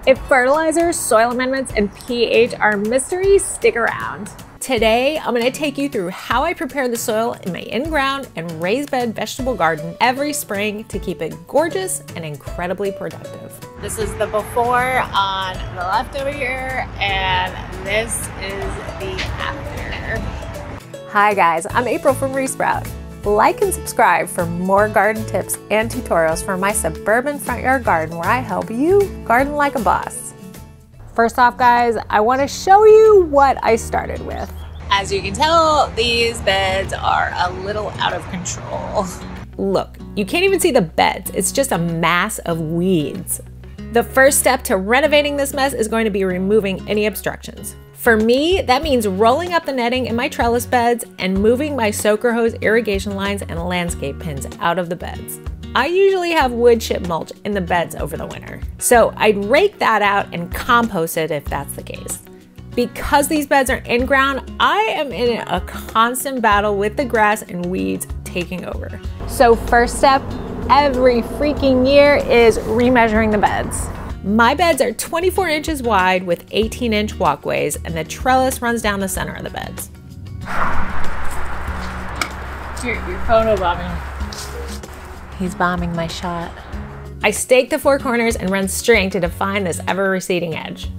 If fertilizer, soil amendments, and pH are a mystery, stick around. Today, I'm gonna take you through how I prepare the soil in my in-ground and raised bed vegetable garden every spring to keep it gorgeous and incredibly productive. This is the before on the left over here, and this is the after. Hi guys, I'm April from Resprout. Like and subscribe for more garden tips and tutorials for my suburban front yard garden where I help you garden like a boss. First off guys, I want to show you what I started with. As you can tell, these beds are a little out of control. Look, you can't even see the beds. It's just a mass of weeds. The first step to renovating this mess is going to be removing any obstructions. For me, that means rolling up the netting in my trellis beds and moving my soaker hose irrigation lines and landscape pins out of the beds. I usually have wood chip mulch in the beds over the winter, so I'd rake that out and compost it if that's the case. Because these beds are in ground, I am in a constant battle with the grass and weeds taking over. So first step, every freaking year is remeasuring the beds. My beds are 24 inches wide with 18-inch walkways, and the trellis runs down the center of the beds. You're photobombing. He's bombing my shot. I stake the four corners and run string to define this ever-receding edge.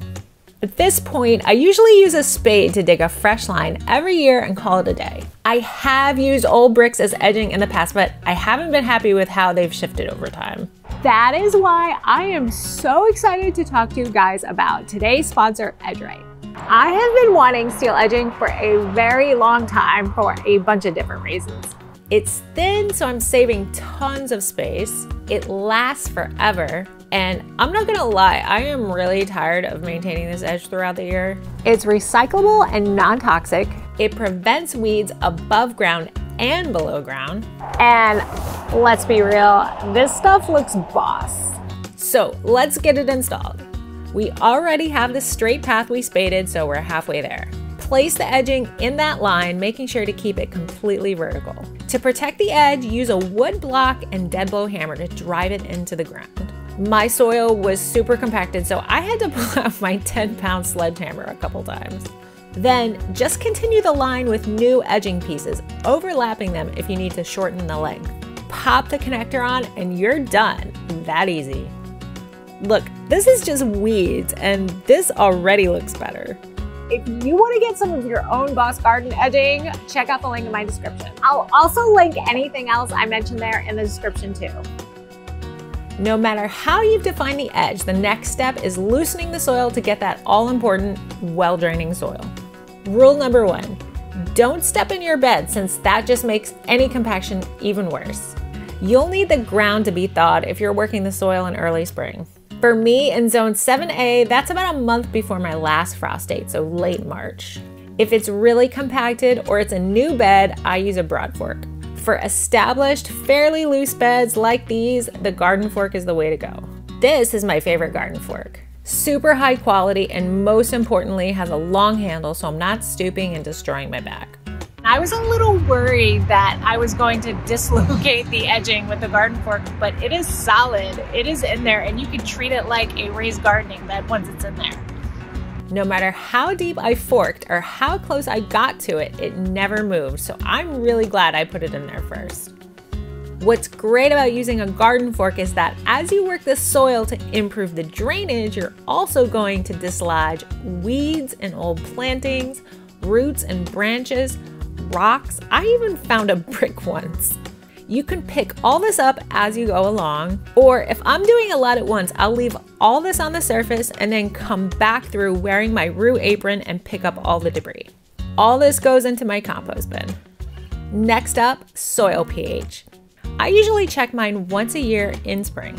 At this point, I usually use a spade to dig a fresh line every year and call it a day. I have used old bricks as edging in the past, but I haven't been happy with how they've shifted over time. That is why I am so excited to talk to you guys about today's sponsor, EdgeRite. I have been wanting steel edging for a very long time for a bunch of different reasons. It's thin, so I'm saving tons of space. It lasts forever. And I'm not gonna lie, I am really tired of maintaining this edge throughout the year. It's recyclable and non-toxic. It prevents weeds above ground and below ground. And let's be real, this stuff looks boss. So let's get it installed. We already have the straight path we spaded, so we're halfway there. Place the edging in that line, making sure to keep it completely vertical. To protect the edge, use a wood block and dead blow hammer to drive it into the ground. My soil was super compacted, so I had to pull out my 10-pound sledgehammer a couple times. Then just continue the line with new edging pieces, overlapping them if you need to shorten the length. Pop the connector on and you're done. That easy. Look, this is just weeds and this already looks better. If you want to get some of your own boss garden edging, check out the link in my description. I'll also link anything else I mentioned there in the description too. No matter how you've defined the edge, the next step is loosening the soil to get that all-important, well-draining soil. Rule number 1, don't step in your bed since that just makes any compaction even worse. You'll need the ground to be thawed if you're working the soil in early spring. For me, in zone 7A, that's about a month before my last frost date, so late March. If it's really compacted or it's a new bed, I use a broad fork. For established, fairly loose beds like these, the garden fork is the way to go. This is my favorite garden fork. Super high quality and most importantly has a long handle so I'm not stooping and destroying my back. I was a little worried that I was going to dislocate the edging with the garden fork, but it is solid. It is in there and you can treat it like a raised gardening bed once it's in there. No matter how deep I forked or how close I got to it, it never moved, so I'm really glad I put it in there first. What's great about using a garden fork is that as you work the soil to improve the drainage, you're also going to dislodge weeds and old plantings, roots and branches, rocks. I even found a brick once. You can pick all this up as you go along, or if I'm doing a lot at once, I'll leave all this on the surface and then come back through wearing my Roo apron and pick up all the debris. All this goes into my compost bin. Next up, soil pH. I usually check mine once a year in spring.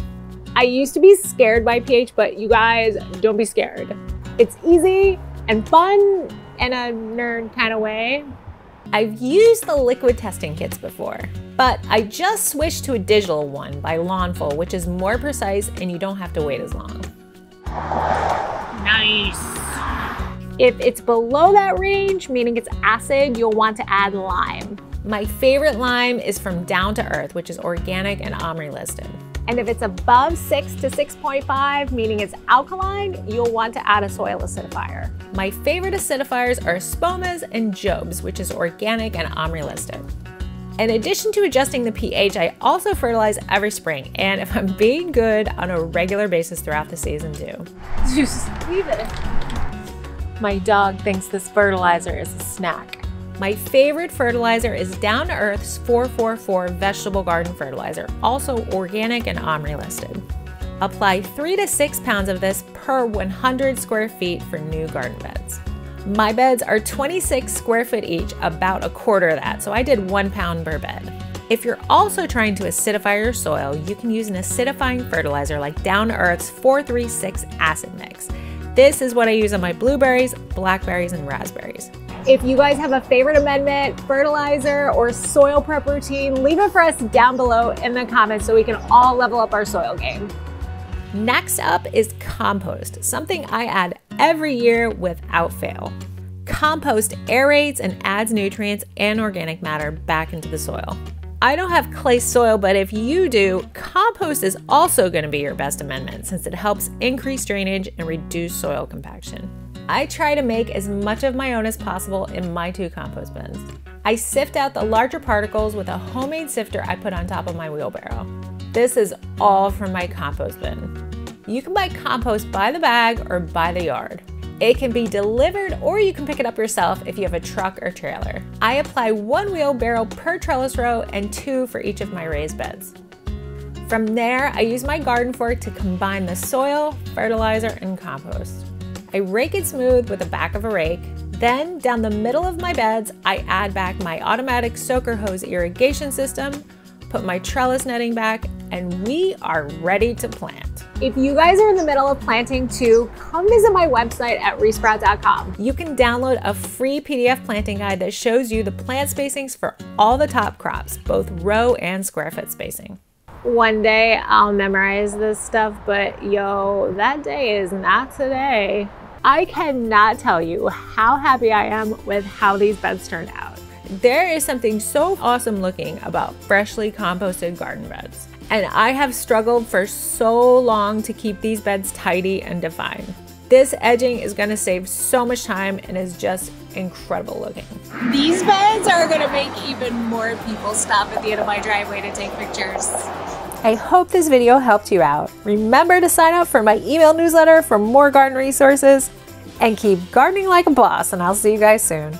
I used to be scared by pH, but you guys, don't be scared. It's easy and fun in a nerd kind of way. I've used the liquid testing kits before, but I just switched to a digital one by Lawnful, which is more precise and you don't have to wait as long. Nice. If it's below that range, meaning it's acid, you'll want to add lime. My favorite lime is from Down to Earth, which is organic and OMRI listed. And if it's above 6 to 6.5, meaning it's alkaline, you'll want to add a soil acidifier. My favorite acidifiers are Spomas and Jobs, which is organic and omri-listed. In addition to adjusting the pH, I also fertilize every spring, and if I'm being good, on a regular basis throughout the season too. Just leave it. My dog thinks this fertilizer is a snack. My favorite fertilizer is Down to Earth's 444 Vegetable Garden Fertilizer, also organic and omri listed. Apply 3 to 6 pounds of this per 100 square feet for new garden beds. My beds are 26 square foot each, about a quarter of that, so I did 1 pound per bed. If you're also trying to acidify your soil, you can use an acidifying fertilizer like Down to Earth's 436 Acid Mix. This is what I use on my blueberries, blackberries, and raspberries. If you guys have a favorite amendment, fertilizer, or soil prep routine, leave it for us down below in the comments so we can all level up our soil game. Next up is compost, something I add every year without fail. Compost aerates and adds nutrients and organic matter back into the soil. I don't have clay soil, but if you do, compost is also going to be your best amendment since it helps increase drainage and reduce soil compaction. I try to make as much of my own as possible in my 2 compost bins. I sift out the larger particles with a homemade sifter I put on top of my wheelbarrow. This is all from my compost bin. You can buy compost by the bag or by the yard. It can be delivered or you can pick it up yourself if you have a truck or trailer. I apply 1 wheelbarrow per trellis row and 2 for each of my raised beds. From there, I use my garden fork to combine the soil, fertilizer, and compost. I rake it smooth with the back of a rake. Then, down the middle of my beds, I add back my automatic soaker hose irrigation system, put my trellis netting back, and we are ready to plant. If you guys are in the middle of planting too, come visit my website at resprout.com. You can download a free PDF planting guide that shows you the plant spacings for all the top crops, both row and square foot spacing. One day I'll memorize this stuff, but yo, that day is not today. I cannot tell you how happy I am with how these beds turned out. There is something so awesome looking about freshly composted garden beds. And I have struggled for so long to keep these beds tidy and defined. This edging is gonna save so much time and is just incredible looking. These beds are gonna make even more people stop at the end of my driveway to take pictures. I hope this video helped you out. Remember to sign up for my email newsletter for more garden resources and keep gardening like a boss, and I'll see you guys soon.